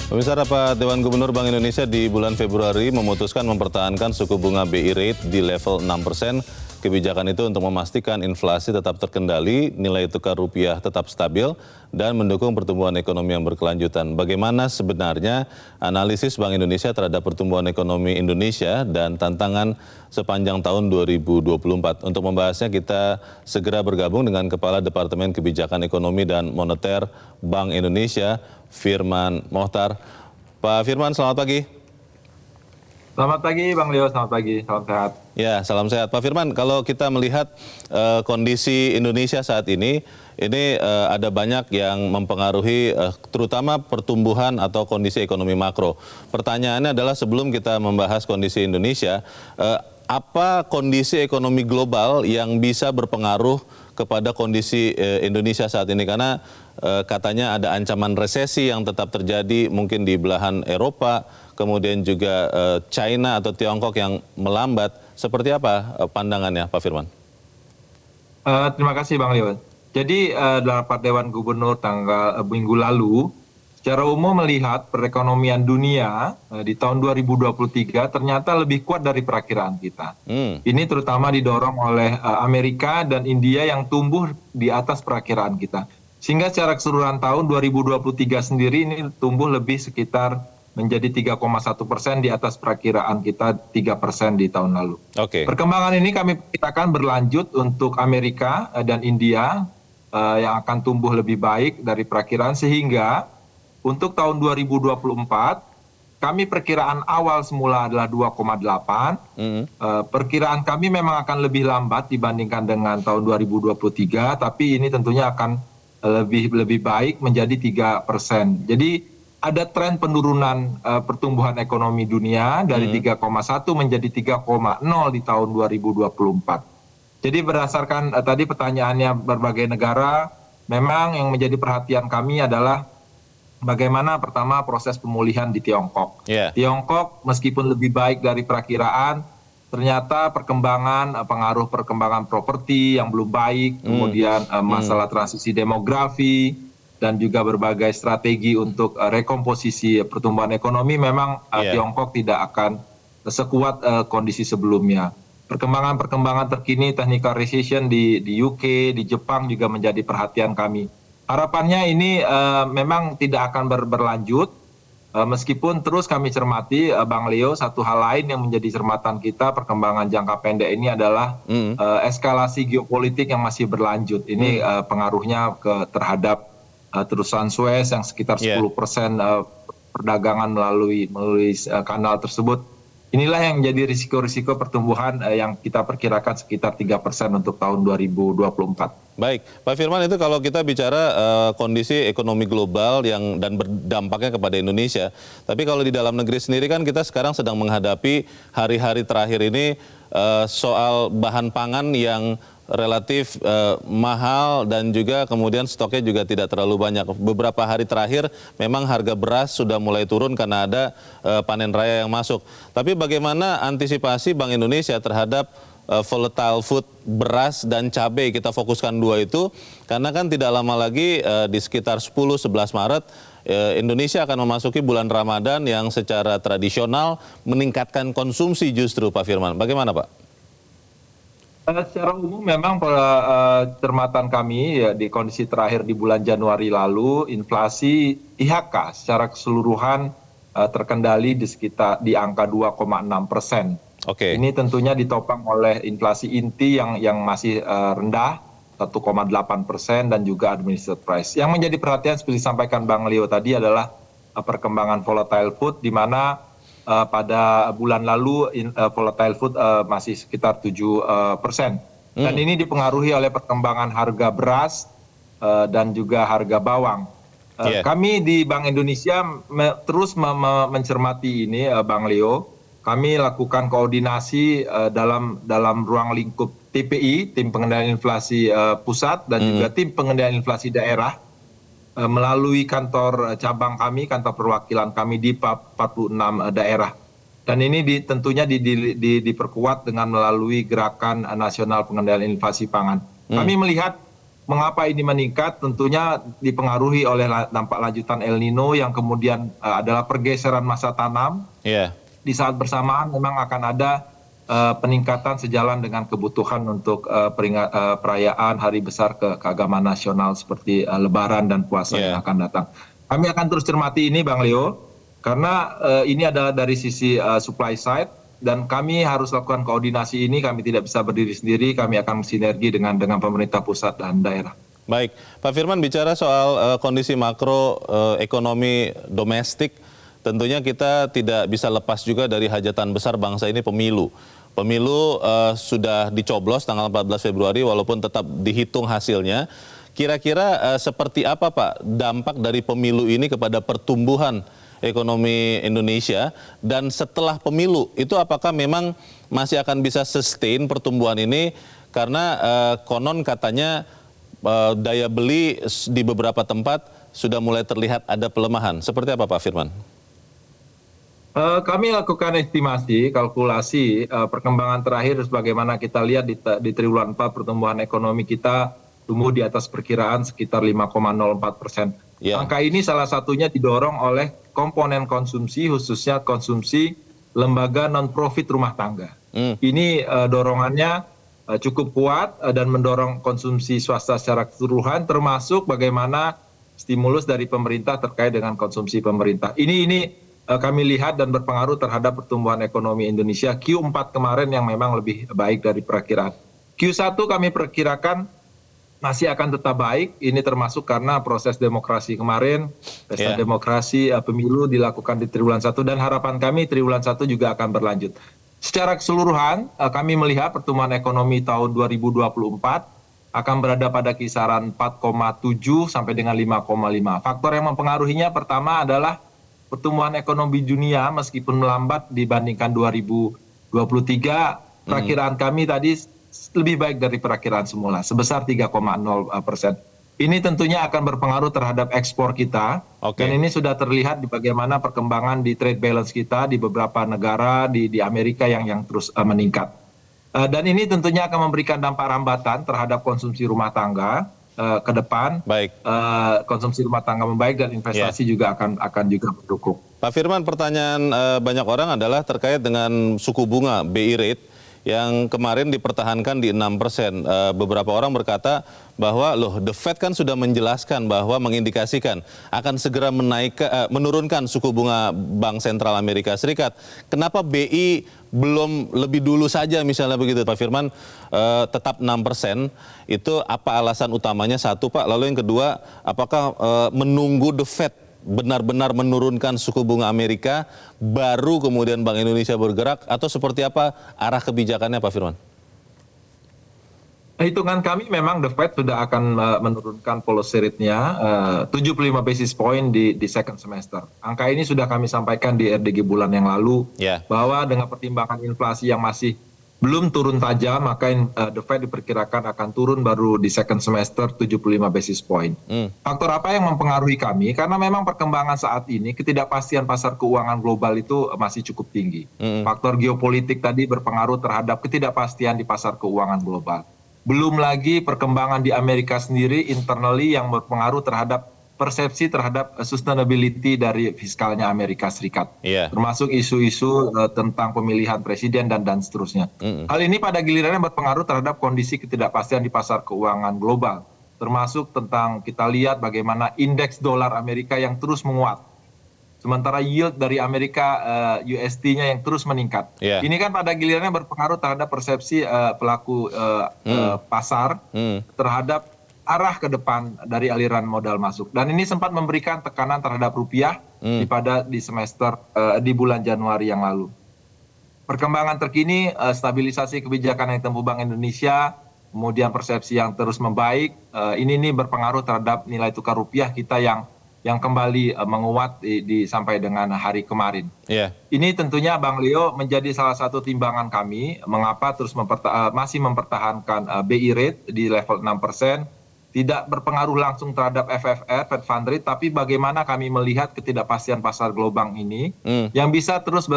Pemirsa, rapat Dewan Gubernur Bank Indonesia di bulan Februari memutuskan mempertahankan suku bunga BI rate di level 6%. Kebijakan itu untuk memastikan inflasi tetap terkendali, nilai tukar rupiah tetap stabil, dan mendukung pertumbuhan ekonomi yang berkelanjutan. Bagaimana sebenarnya analisis Bank Indonesia terhadap pertumbuhan ekonomi Indonesia dan tantangan sepanjang tahun 2024? Untuk membahasnya kita segera bergabung dengan Kepala Departemen Kebijakan Ekonomi dan Moneter Bank Indonesia, Firman Mohtar. Pak Firman, selamat pagi. Selamat pagi Bang Leo, selamat pagi, salam sehat. Ya, salam sehat. Pak Firman, kalau kita melihat kondisi Indonesia saat ini ada banyak yang mempengaruhi terutama pertumbuhan atau kondisi ekonomi makro. Pertanyaannya adalah sebelum kita membahas kondisi Indonesia, apa kondisi ekonomi global yang bisa berpengaruh kepada kondisi Indonesia saat ini? Karena katanya ada ancaman resesi yang tetap terjadi mungkin di belahan Eropa, kemudian juga China atau Tiongkok yang melambat. Seperti apa pandangannya Pak Firman? Terima kasih Bang Leo. Jadi dalam rapat Dewan Gubernur tanggal minggu lalu, secara umum melihat perekonomian dunia di tahun 2023 ternyata lebih kuat dari perakiraan kita. Ini terutama didorong oleh Amerika dan India yang tumbuh di atas perakiraan kita. Sehingga secara keseluruhan tahun 2023 sendiri ini tumbuh lebih sekitar menjadi 3,1% di atas perakiraan kita 3% di tahun lalu. Perkembangan ini kami perkirakan berlanjut untuk Amerika dan India yang akan tumbuh lebih baik dari perakiraan, sehingga untuk tahun 2024 kami perkiraan awal semula adalah 2,8. Perkiraan kami memang akan lebih lambat dibandingkan dengan tahun 2023, tapi ini tentunya akan lebih baik menjadi 3%. Jadi ada tren penurunan pertumbuhan ekonomi dunia dari 3,1 menjadi 3,0 di tahun 2024. Jadi berdasarkan tadi pertanyaannya berbagai negara, memang yang menjadi perhatian kami adalah bagaimana pertama proses pemulihan di Tiongkok. Tiongkok meskipun lebih baik dari perakiraan, ternyata pengaruh perkembangan properti yang belum baik, kemudian masalah transisi demografi, dan juga berbagai strategi untuk rekomposisi pertumbuhan ekonomi, memang Tiongkok tidak akan sekuat kondisi sebelumnya. Perkembangan terkini technical recession di UK, di Jepang juga menjadi perhatian kami. Harapannya ini memang tidak akan berlanjut, meskipun terus kami cermati, Bang Leo, satu hal lain yang menjadi cermatan kita perkembangan jangka pendek ini adalah eskalasi geopolitik yang masih berlanjut. Ini pengaruhnya terhadap terusan Suez yang sekitar 10% perdagangan melalui kanal tersebut. Inilah yang menjadi risiko-risiko pertumbuhan yang kita perkirakan sekitar 3% untuk tahun 2024. Baik, Pak Firman, itu kalau kita bicara kondisi ekonomi global dan berdampaknya kepada Indonesia. Tapi kalau di dalam negeri sendiri kan kita sekarang sedang menghadapi hari-hari terakhir ini soal bahan pangan yang relatif mahal dan juga kemudian stoknya juga tidak terlalu banyak. Beberapa hari terakhir memang harga beras sudah mulai turun karena ada panen raya yang masuk. Tapi bagaimana antisipasi Bank Indonesia terhadap volatile food, beras dan cabai? Kita fokuskan dua itu karena kan tidak lama lagi di sekitar 10-11 Maret Indonesia akan memasuki bulan Ramadan yang secara tradisional meningkatkan konsumsi justru, Pak Firman. Bagaimana Pak? Secara umum memang cermatan kami ya, di kondisi terakhir di bulan Januari lalu, inflasi IHK secara keseluruhan terkendali di angka 2,6%. Ini tentunya ditopang oleh inflasi inti yang masih rendah 1,8% dan juga administered price. Yang menjadi perhatian seperti disampaikan Bang Leo tadi adalah perkembangan volatile food, di mana pada bulan lalu volatile food masih sekitar 7%. Dan ini dipengaruhi oleh perkembangan harga beras dan juga harga bawang. Kami di Bank Indonesia terus mencermati ini, Bang Leo. Kami lakukan koordinasi dalam ruang lingkup TPI, Tim Pengendalian Inflasi Pusat, dan juga Tim Pengendalian Inflasi Daerah, melalui kantor cabang kami, kantor perwakilan kami di 46 daerah. Dan ini tentunya diperkuat dengan melalui Gerakan Nasional Pengendalian Inflasi Pangan. Kami melihat mengapa ini meningkat? Tentunya dipengaruhi oleh dampak lanjutan El Nino yang kemudian adalah pergeseran masa tanam. Iya. Di saat bersamaan memang akan ada peningkatan sejalan dengan kebutuhan untuk perayaan hari besar keagamaan nasional seperti Lebaran dan puasa yang akan datang. Kami akan terus cermati ini, Bang Leo, karena ini adalah dari sisi supply side dan kami harus lakukan koordinasi ini. Kami tidak bisa berdiri sendiri. Kami akan sinergi dengan pemerintah pusat dan daerah. Baik, Pak Firman, bicara soal kondisi makro ekonomi domestik, tentunya kita tidak bisa lepas juga dari hajatan besar bangsa ini, pemilu. Pemilu sudah dicoblos tanggal 14 Februari walaupun tetap dihitung hasilnya. Kira-kira seperti apa Pak dampak dari pemilu ini kepada pertumbuhan ekonomi Indonesia, dan setelah pemilu itu apakah memang masih akan bisa sustain pertumbuhan ini karena konon katanya daya beli di beberapa tempat sudah mulai terlihat ada pelemahan. Seperti apa Pak Firman? Kami lakukan estimasi, kalkulasi perkembangan terakhir sebagaimana kita lihat di triwulan 4 pertumbuhan ekonomi kita tumbuh di atas perkiraan sekitar 5,04%. Angka ini salah satunya didorong oleh komponen konsumsi, khususnya konsumsi lembaga non-profit rumah tangga. Ini dorongannya cukup kuat dan mendorong konsumsi swasta secara keseluruhan, termasuk bagaimana stimulus dari pemerintah terkait dengan konsumsi pemerintah. Ini kami lihat dan berpengaruh terhadap pertumbuhan ekonomi Indonesia Q4 kemarin yang memang lebih baik dari perkiraan. Q1 kami perkirakan masih akan tetap baik, ini termasuk karena proses demokrasi kemarin, pesta demokrasi pemilu dilakukan di triwulan 1 dan harapan kami triwulan 1 juga akan berlanjut. Secara keseluruhan kami melihat pertumbuhan ekonomi tahun 2024 akan berada pada kisaran 4,7 sampai dengan 5,5. Faktor yang mempengaruhinya pertama adalah pertumbuhan ekonomi dunia meskipun melambat dibandingkan 2023, perkiraan kami tadi lebih baik dari perkiraan semula, sebesar 3,0%. Ini tentunya akan berpengaruh terhadap ekspor kita, dan ini sudah terlihat di bagaimana perkembangan di trade balance kita di beberapa negara di Amerika yang terus meningkat. Dan ini tentunya akan memberikan dampak rambatan terhadap konsumsi rumah tangga ke depan. Konsumsi rumah tangga membaik dan investasi juga akan juga mendukung. Pak Firman, pertanyaan banyak orang adalah terkait dengan suku bunga BI rate yang kemarin dipertahankan di 6%. Beberapa orang berkata bahwa the Fed kan sudah menjelaskan bahwa mengindikasikan akan segera menurunkan suku bunga Bank Sentral Amerika Serikat. Kenapa BI belum lebih dulu saja misalnya begitu Pak Firman, tetap 6%, itu apa alasan utamanya satu Pak? Lalu yang kedua, apakah menunggu The Fed benar-benar menurunkan suku bunga Amerika, baru kemudian Bank Indonesia bergerak, atau seperti apa arah kebijakannya Pak Firman? Hitungan kami memang The Fed sudah akan menurunkan policy rate-nya 75 basis point di second semester. Angka ini sudah kami sampaikan di RDG bulan yang lalu, bahwa dengan pertimbangan inflasi yang masih belum turun tajam, maka The Fed diperkirakan akan turun baru di second semester 75 basis point. Faktor apa yang mempengaruhi kami? Karena memang perkembangan saat ini, ketidakpastian pasar keuangan global itu masih cukup tinggi. Faktor geopolitik tadi berpengaruh terhadap ketidakpastian di pasar keuangan global. Belum lagi perkembangan di Amerika sendiri, internally yang berpengaruh terhadap persepsi terhadap sustainability dari fiskalnya Amerika Serikat, termasuk isu-isu tentang pemilihan presiden dan seterusnya. Hal ini pada gilirannya berpengaruh terhadap kondisi ketidakpastian di pasar keuangan global, termasuk tentang kita lihat bagaimana indeks dolar Amerika yang terus menguat, sementara yield dari Amerika USD-nya yang terus meningkat. Ini kan pada gilirannya berpengaruh terhadap persepsi pelaku pasar terhadap arah ke depan dari aliran modal masuk, dan ini sempat memberikan tekanan terhadap rupiah di bulan Januari yang lalu. Perkembangan terkini, stabilisasi kebijakan yang ditempuh Bank Indonesia, kemudian persepsi yang terus membaik, ini berpengaruh terhadap nilai tukar rupiah kita yang kembali menguat sampai dengan hari kemarin. Ini tentunya Bang Leo menjadi salah satu timbangan kami mengapa terus masih mempertahankan BI rate di level 6%. Tidak berpengaruh langsung terhadap FFR, Fed Fund Rate, tapi bagaimana kami melihat ketidakpastian pasar global ini yang bisa terus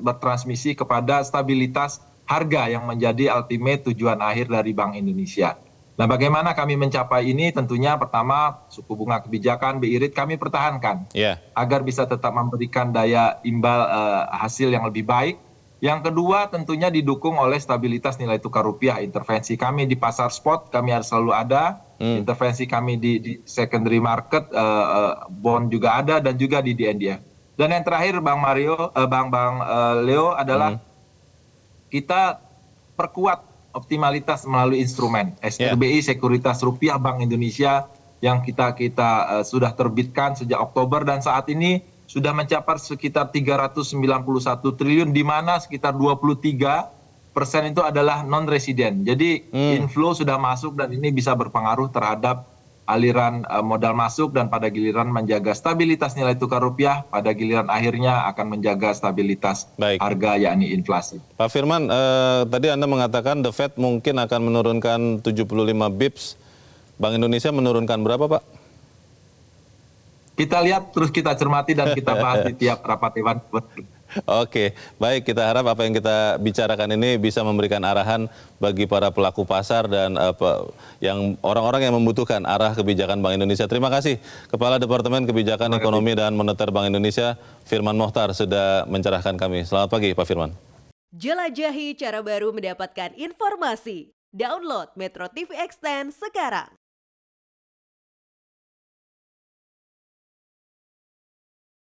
bertransmisi kepada stabilitas harga yang menjadi ultimate tujuan akhir dari Bank Indonesia. Nah, bagaimana kami mencapai ini? Tentunya pertama suku bunga kebijakan BI rate kami pertahankan Ya, agar bisa tetap memberikan daya imbal hasil yang lebih baik. Yang kedua tentunya didukung oleh stabilitas nilai tukar rupiah. Intervensi kami di pasar spot kami harus selalu ada. Intervensi kami di secondary market bond juga ada dan juga di DNDF. Dan yang terakhir Bang Mario, Bang Leo adalah kita perkuat optimalitas melalui instrumen SRBI Sekuritas Rupiah Bank Indonesia yang kita sudah terbitkan sejak Oktober dan saat ini sudah mencapai sekitar 391 triliun di mana sekitar 23% itu adalah non residen. Jadi inflow sudah masuk dan ini bisa berpengaruh terhadap aliran modal masuk dan pada giliran menjaga stabilitas nilai tukar rupiah, pada giliran akhirnya akan menjaga stabilitas baik. harga yakni inflasi. Pak Firman, tadi Anda mengatakan The Fed mungkin akan menurunkan 75 bips. Bank Indonesia menurunkan berapa, Pak? Kita lihat terus kita cermati dan kita bahas di tiap rapat Dewan Gubernur. Oke, baik, kita harap apa yang kita bicarakan ini bisa memberikan arahan bagi para pelaku pasar dan yang orang-orang yang membutuhkan arah kebijakan Bank Indonesia. Terima kasih Kepala Departemen Kebijakan Ekonomi dan Moneter Bank Indonesia, Firman Mohtar, sudah mencerahkan kami. Selamat pagi, Pak Firman. Jelajahi cara baru mendapatkan informasi. Download Metro TV Extend sekarang.